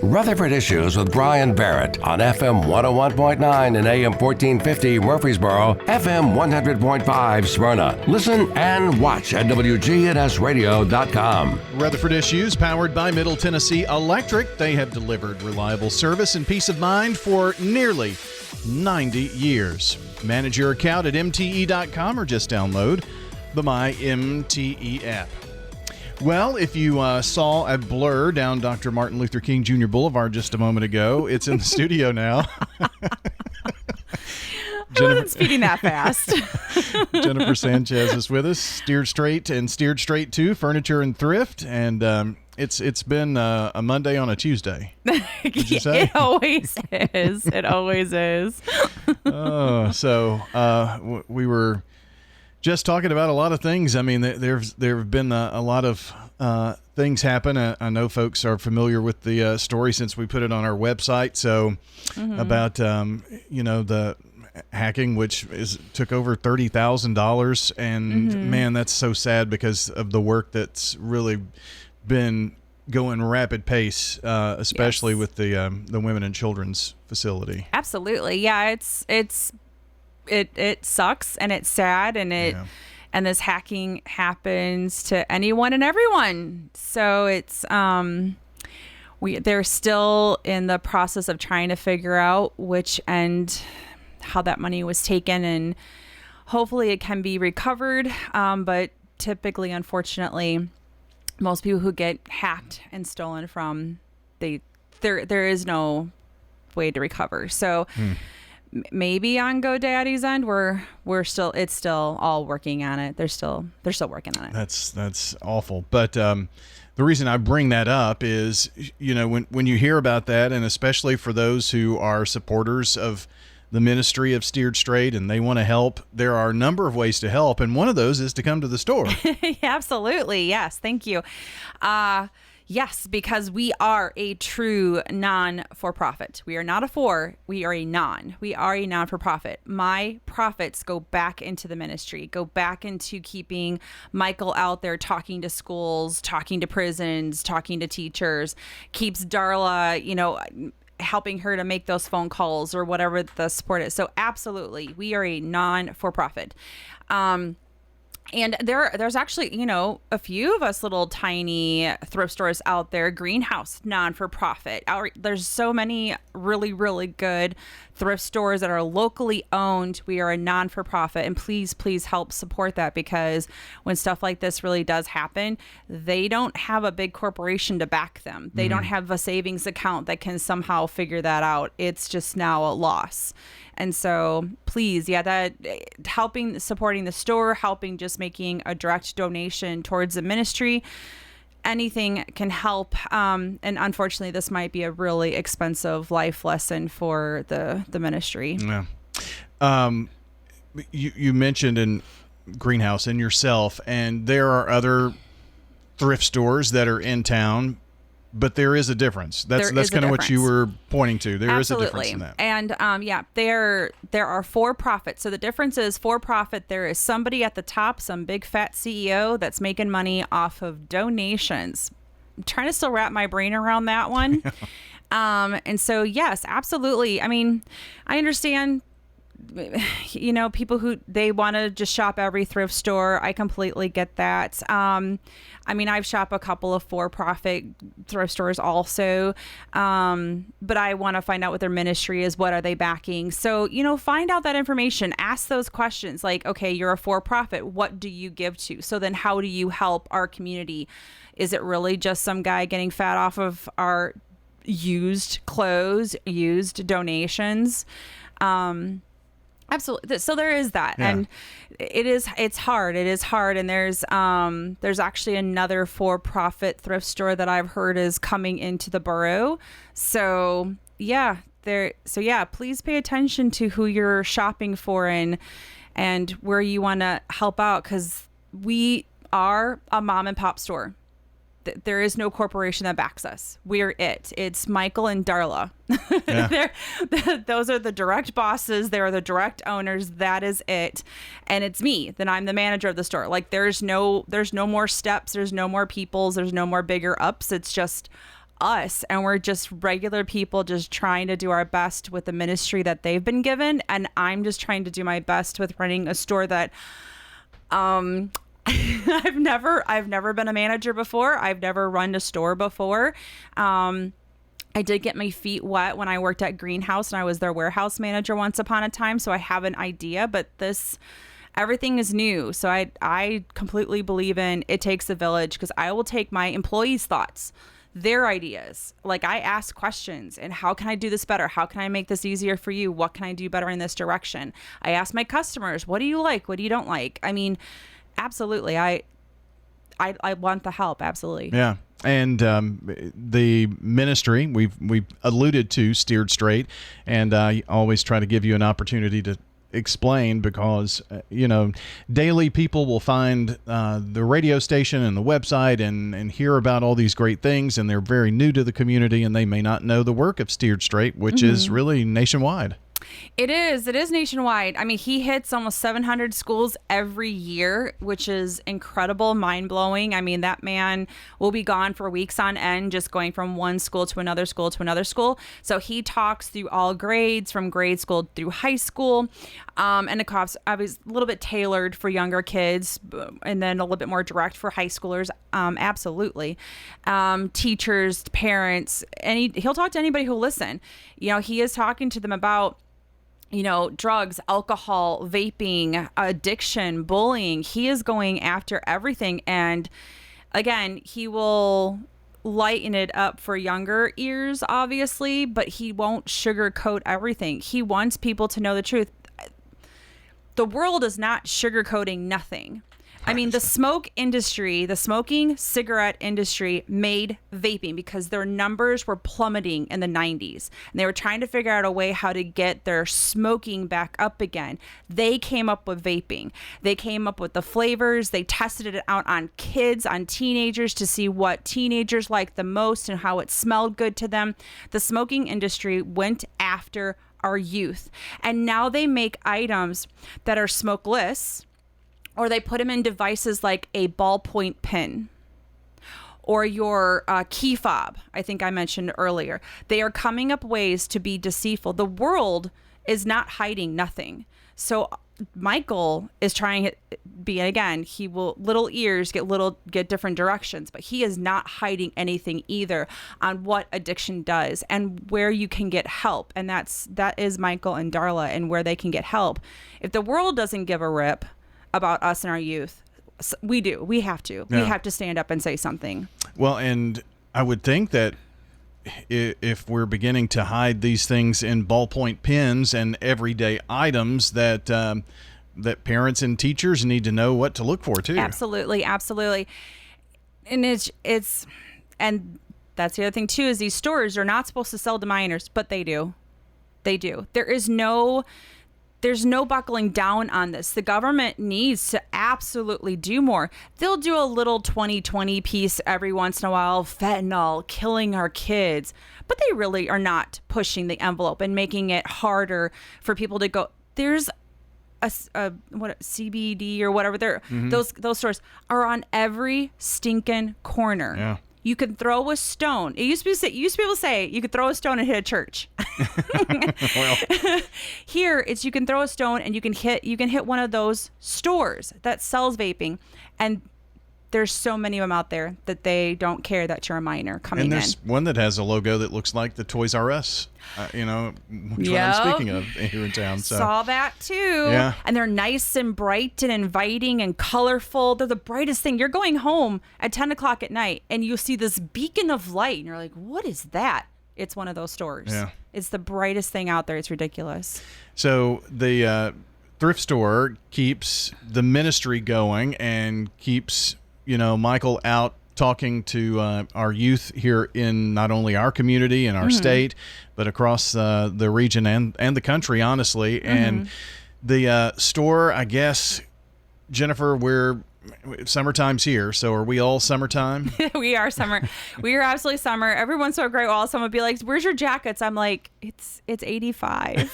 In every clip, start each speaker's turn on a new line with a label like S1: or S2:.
S1: Rutherford Issues with Bryan Barrett on FM 101.9 and AM 1450 Murfreesboro, FM 100.5 Smyrna. Listen and watch at WGNSradio.com.
S2: Rutherford Issues, powered by Middle Tennessee Electric. They have delivered reliable service and peace of mind for nearly 90 years. Manage your account at MTE.com or just download the MyMTE app. Well, if you saw a blur down Dr. Martin Luther King Jr. Boulevard just a moment ago, it's in the studio now.
S3: I wasn't speeding that fast.
S2: Jennifer Sanchez is with us, Steered Straight and Steered Straight 2, Furniture and Thrift, and it's been a Monday on a Tuesday. Did you say?
S3: It always is. It always is.
S2: We were just talking about a lot of things. I mean, there have been a lot of things happen. I know folks are familiar with the story since we put it on our website. So about the hacking, which took over $30,000, and man, that's so sad because of the work that's really been going rapid pace, especially with the Women and Children's Facility.
S3: Absolutely, yeah. It sucks and it's sad and and this hacking happens to anyone and everyone. So it's they're still in the process of trying to figure out which end how that money was taken, and hopefully it can be recovered. But typically, unfortunately, most people who get hacked and stolen from, there is no way to recover. So. Maybe on GoDaddy's end, it's still all working on it. They're still working on it.
S2: That's awful. But the reason I bring that up is, when you hear about that, and especially for those who are supporters of the ministry of Steered Straight and they want to help, there are a number of ways to help, and one of those is to come to the store.
S3: Absolutely, yes. Thank you. Yes, because we are a true non-for-profit. We are not a for, we are a non. We are a non-for-profit. My profits go back into the ministry, go back into keeping Michael out there talking to schools, talking to prisons, talking to teachers, keeps Darla, helping her to make those phone calls or whatever the support is. So absolutely, we are a non-for-profit. And there's actually, a few of us little tiny thrift stores out there, greenhouse, non-for-profit. There's so many really, really good thrift stores that are locally owned. We are a non-for-profit, and please help support that, because when stuff like this really does happen, they don't have a big corporation to back them. They don't have a savings account that can somehow figure that out. It's just now a loss. And so please, that supporting the store, helping just making a direct donation towards the ministry, anything can help. And unfortunately, this might be a really expensive life lesson for the ministry.
S2: Yeah. You mentioned in Greenhouse and yourself, and there are other thrift stores that are in town, but there is a difference. That's kind of what you were pointing to. There
S3: Absolutely.
S2: is a difference in that.
S3: And there are for-profit. So the difference is for-profit, there is somebody at the top, some big fat CEO that's making money off of donations. I'm trying to still wrap my brain around that one. And so, yes, absolutely. I mean, I understand, people who they want to just shop every thrift store. I completely get that. I've shopped a couple of for-profit thrift stores also, but I want to find out what their ministry is. What are they backing? So, find out that information. Ask those questions like, okay, you're a for-profit. What do you give to? So then how do you help our community? Is it really just some guy getting fat off of our used clothes, used donations? Absolutely. So there is that. Yeah. And it's hard. It is hard. And there's actually another for-profit thrift store that I've heard is coming into the borough. So please pay attention to who you're shopping for and where you want to help out, because we are a mom and pop store. There is no corporation that backs us. We're it. It's Michael and Darla. Yeah. Those are the direct bosses. They're the direct owners. That is it. And it's me. Then I'm the manager of the store. Like there's no more steps. There's no more peoples. There's no more bigger ups. It's just us, and we're just regular people just trying to do our best with the ministry that they've been given. And I'm just trying to do my best with running a store that I've never been a manager before. I've never run a store before. I did get my feet wet when I worked at Greenhouse, and I was their warehouse manager once upon a time. So I have an idea, but everything is new. So I completely believe in it takes a village, because I will take my employees' thoughts, their ideas. Like, I ask questions, and how can I do this better? How can I make this easier for you? What can I do better in this direction? I ask my customers, what do you like? What do you don't like? I mean, absolutely. I want the help. Absolutely.
S2: Yeah. And the ministry we've alluded to, Steered Straight, and I always try to give you an opportunity to explain, because daily people will find the radio station and the website and hear about all these great things, and they're very new to the community, and they may not know the work of Steered Straight, which is really nationwide.
S3: It is nationwide. I mean, he hits almost 700 schools every year, which is incredible, mind-blowing. I mean, that man will be gone for weeks on end, just going from one school to another school to another school. So he talks through all grades, from grade school through high school. And of course, I was a little bit tailored for younger kids, and then a little bit more direct for high schoolers. Absolutely. Teachers, parents, he'll talk to anybody who'll listen. He is talking to them about drugs, alcohol, vaping, addiction, bullying. He is going after everything. And again, he will lighten it up for younger ears, obviously, but he won't sugarcoat everything. He wants people to know the truth. The world is not sugarcoating nothing. I mean, the smoking cigarette industry made vaping because their numbers were plummeting in the 90s. And they were trying to figure out a way how to get their smoking back up again. They came up with vaping. They came up with the flavors. They tested it out on kids, on teenagers, to see what teenagers liked the most and how it smelled good to them. The smoking industry went after our youth. And now they make items that are smokeless, or they put them in devices like a ballpoint pen or your key fob, I think I mentioned earlier. They are coming up ways to be deceitful. The world is not hiding nothing. So Michael is trying to be, again, he will, little ears get different directions, but he is not hiding anything either on what addiction does and where you can get help. And that is Michael and Darla, and where they can get help. If the world doesn't give a rip about us and our youth, we do. We have to. Yeah. We have to stand up and say something. Well,
S2: and I would think that if we're beginning to hide these things in ballpoint pens and everyday items, that parents and teachers need to know what to look for too.
S3: Absolutely. And it's and that's the other thing too, is these stores are not supposed to sell to minors, but they do. There's no buckling down on this. The government needs to absolutely do more. They'll do a little 2020 piece every once in a while, fentanyl, killing our kids, but they really are not pushing the envelope and making it harder for people to go. There's a CBD or whatever. Those stores are on every stinking corner. Yeah. You could throw a stone. It used to be able to say you could throw a stone and hit a church. Here it's you can throw a stone and you can hit one of those stores that sells vaping, and there's so many of them out there that they don't care that you're a minor coming in.
S2: And there's one that has a logo that looks like the Toys R Us, which one I'm speaking of here in town. So.
S3: Saw that too. Yeah. And they're nice and bright and inviting and colorful. They're the brightest thing. You're going home at 10 o'clock at night and you see this beacon of light and you're like, what is that? It's one of those stores. Yeah. It's the brightest thing out there. It's ridiculous.
S2: So the thrift store keeps the ministry going and keeps Michael out talking to our youth here in not only our community and our state, but across the region and the country, honestly. And the store, I guess, Jennifer, we're summertime's here, so are we all summertime?
S3: We are summer. We are absolutely summer. Everyone's so great. While someone would be like, "Where's your jackets?" I'm like, "It's 85."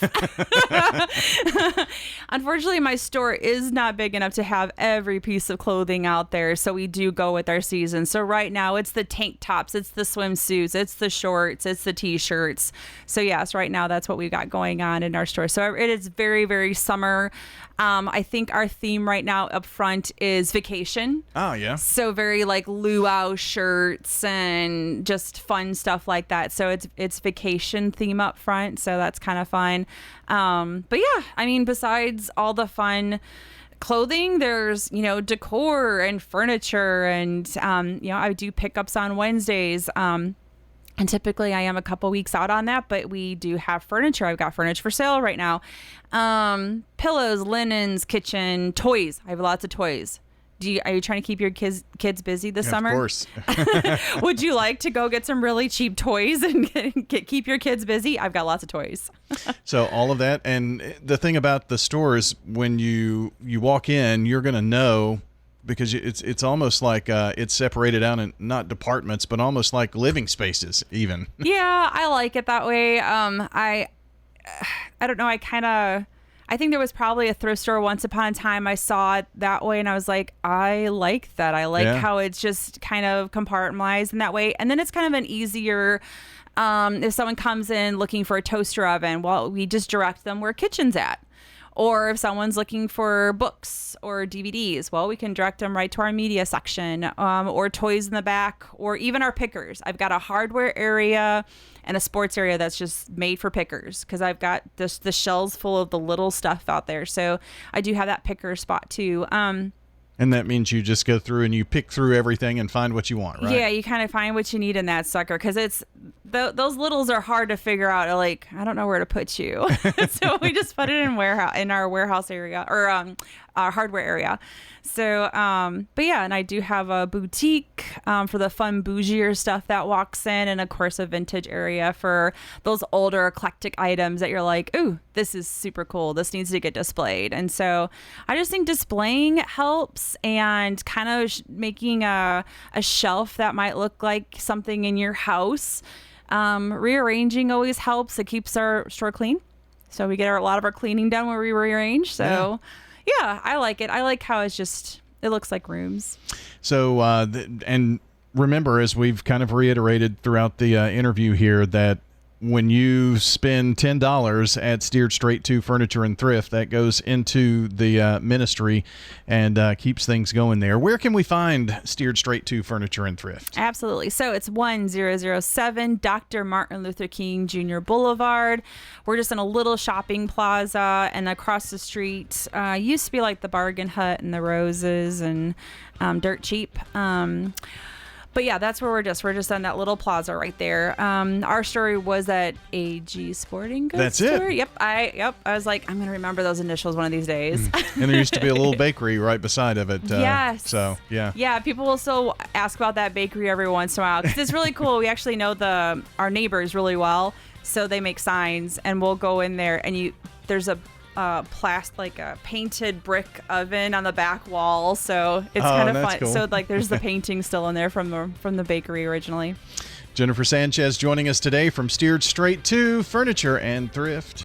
S3: Unfortunately, my store is not big enough to have every piece of clothing out there, so we do go with our season. So right now, it's the tank tops, it's the swimsuits, it's the shorts, it's the t-shirts. So yes, right now that's what we got going on in our store. So it is very, very summer. I think our theme right now up front is vacation.
S2: Oh, yeah.
S3: So very like luau shirts and just fun stuff like that. So it's vacation theme up front. So that's kind of fun. But yeah, I mean, besides all the fun clothing, there's, decor and furniture and, I do pickups on Wednesdays. And typically I am a couple weeks out on that, but we do have furniture. I've got furniture for sale right now. Pillows, linens, kitchen, toys. I have lots of toys. Are you trying to keep your kids busy this summer?
S2: Of course.
S3: Would you like to go get some really cheap toys and keep your kids busy? I've got lots of toys.
S2: So all of that. And the thing about the store is when you walk in, you're going to know, because it's almost like it's separated out in not departments, but almost like living spaces even.
S3: Yeah, I like it that way. I don't know. I think there was probably a thrift store once upon a time I saw it that way, and I was like, I like that. I like how it's just kind of compartmentalized in that way. And then it's kind of an easier, if someone comes in looking for a toaster oven, well, we just direct them where kitchen's at. Or if someone's looking for books or DVDs, well, we can direct them right to our media section, or toys in the back, or even our pickers. I've got a hardware area and a sports area that's just made for pickers, because I've got the shelves full of the little stuff out there. So I do have that picker spot too.
S2: And that means you just go through and you pick through everything and find what you want, right?
S3: Yeah, you kind of find what you need in that sucker, because those littles are hard to figure out. Like, I don't know where to put you. So we just put it in our warehouse area, or our hardware area. So, but yeah, and I do have a boutique for the fun bougier stuff that walks in, and of course a vintage area for those older eclectic items that you're like, ooh, this is super cool. This needs to get displayed. And so I just think displaying helps, and kind of making a shelf that might look like something in your house. Rearranging always helps. It keeps our store clean. So we get a lot of our cleaning done when we rearrange. So yeah, I like it. I like how it looks like rooms. So,
S2: and remember, as we've kind of reiterated throughout the interview here, that when you spend $10 at Steered Straight to Furniture and Thrift, that goes into the ministry and keeps things going there. Where can we find Steered Straight to Furniture and Thrift?
S3: Absolutely. So it's 1007 Dr. Martin Luther King Jr. Boulevard. We're just in a little shopping plaza, and across the street used to be like the Bargain Hut and the Roses and Dirt Cheap. But yeah, that's where we're just on that little plaza right there. Our story was at AG Sporting Goods store.
S2: It.
S3: Yep. I was like, I'm gonna remember those initials one of these days.
S2: And there used to be a little bakery right beside of it.
S3: Yes.
S2: So yeah.
S3: Yeah, people will still ask about that bakery every once in a while, because it's really cool. We actually know our neighbors really well, so they make signs, and we'll go in there, and there's a painted brick oven on the back wall, so it's kind of fun. Cool. So like there's the painting still in there from the bakery originally.
S2: Jennifer Sanchez joining us today from Steered Straight to Furniture and Thrift.